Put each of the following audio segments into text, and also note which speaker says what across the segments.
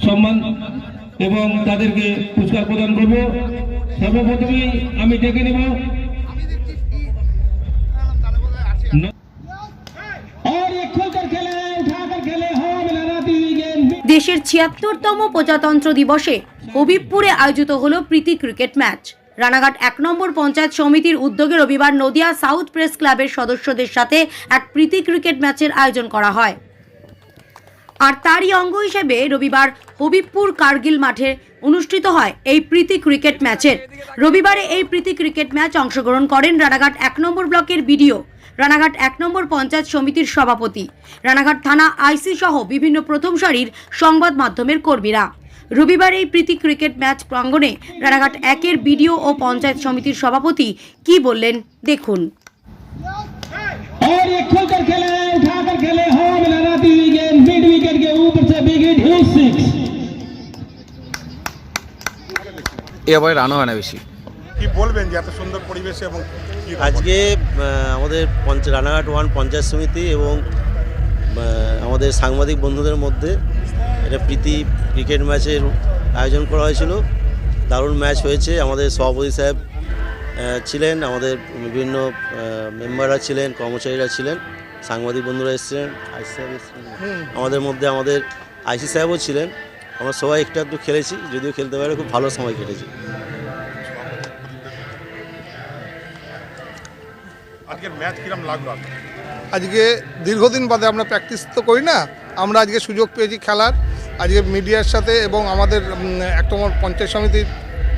Speaker 1: সম্মান এবং তাদেরকে পুরস্কার প্রদান করব। সর্বপ্রথমেই আমি ডেকে নেব
Speaker 2: দেশের ৭৬তম প্রজাতন্ত্র দিবসে হবিবপুরে আয়োজিত হল প্রীতি ক্রিকেট ম্যাচ। রানাঘাট ১ নম্বর পঞ্চায়েত সমিতির উদ্যোগে রবিবার নদিয়া সাউথ প্রেস ক্লাবের সদস্যদের সাথে এক প্রীতি ক্রিকেট ম্যাচের আয়োজন করা হয়। আর তারই অঙ্গ হিসেবে রবিবার হবিবপুর কার্গিল মাঠে অনুষ্ঠিত হয় এই প্রীতি ক্রিকেট ম্যাচের। রবিবারে এই প্রীতি ক্রিকেট ম্যাচ অংশগ্রহণ করেন রানাঘাট ১ নম্বর ব্লকের বিডিও, রানাঘাট ১ নম্বর পঞ্চায়েত সমিতির সভাপতি, রানাঘাট থানা আইসি সহ বিভিন্ন প্রথম সারির সংবাদ মাধ্যমের কর্মীরা। রবিবার এই প্রীতি ক্রিকেট ম্যাচ প্রাঙ্গণে রানাঘাট ১-এর বিডিও ও পঞ্চায়েত সমিতির সভাপতি কি বললেন দেখুন।
Speaker 3: और ये खोलकर खेले, उठाकर खेले, हवा में लहराती हुई गेंद मिड विकेट के ऊपर से बिग हिट, ह्यूज सिक्स।
Speaker 4: এবারে রানও হয় না বেশি।
Speaker 5: কি বলবেন যে এত সুন্দর পরিবেশে এবং
Speaker 6: আজকে আমাদের রানাঘাট 1 পঞ্চায়েত সমিতি এবং আমাদের সাংবাদিক বন্ধুদের মধ্যে একটা প্রীতি ক্রিকেট ম্যাচের আয়োজন করা হয়েছিল। দারুণ ম্যাচ হয়েছে। আমাদের সভাপতি সাহেব ছিলেন, আমাদের বিভিন্ন মেম্বাররা ছিলেন, কর্মচারীরা ছিলেন, সাংবাদিক বন্ধুরা এসেছিলেন, আইসি সাহেব এসেছিলেন, আমাদের মধ্যে আমাদের আইসি সাহেবও ছিলেন। আমরা সবাই একটু খেলেছি, যদিও খেলতে পারে খুব ভালো সময় কেটেছি।
Speaker 5: আজকের ম্যাচ কিরকম লাগলো?
Speaker 7: আজকে দীর্ঘদিন বাদে আমরা প্র্যাকটিস তো করি না, আমরা আজকে সুযোগ পেয়েছি খেলার। আজকে মিডিয়ার সাথে এবং আমাদের ১ নম্বর পঞ্চায়েত সমিতির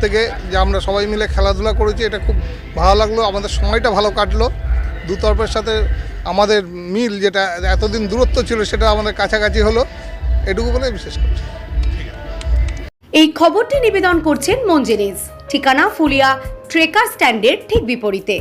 Speaker 7: থেকে যে আমরা সবাই মিলে খেলাধুলা করেছি, এটা খুব ভালো লাগলো। আমাদের সময়টা ভালো কাটলো। দু তরফের সাথে আমাদের মিল, যেটা এতদিন দূরত্ব ছিল, সেটা আমাদের কাছাকাছি হলো। এটুকু বলে বিশেষ করছি।
Speaker 2: এই খবরটি নিবেদন করছেন মঞ্জেরিজ, ঠিকানা ফুলিয়া ট্রেকার স্ট্যান্ডের ঠিক বিপরীতে।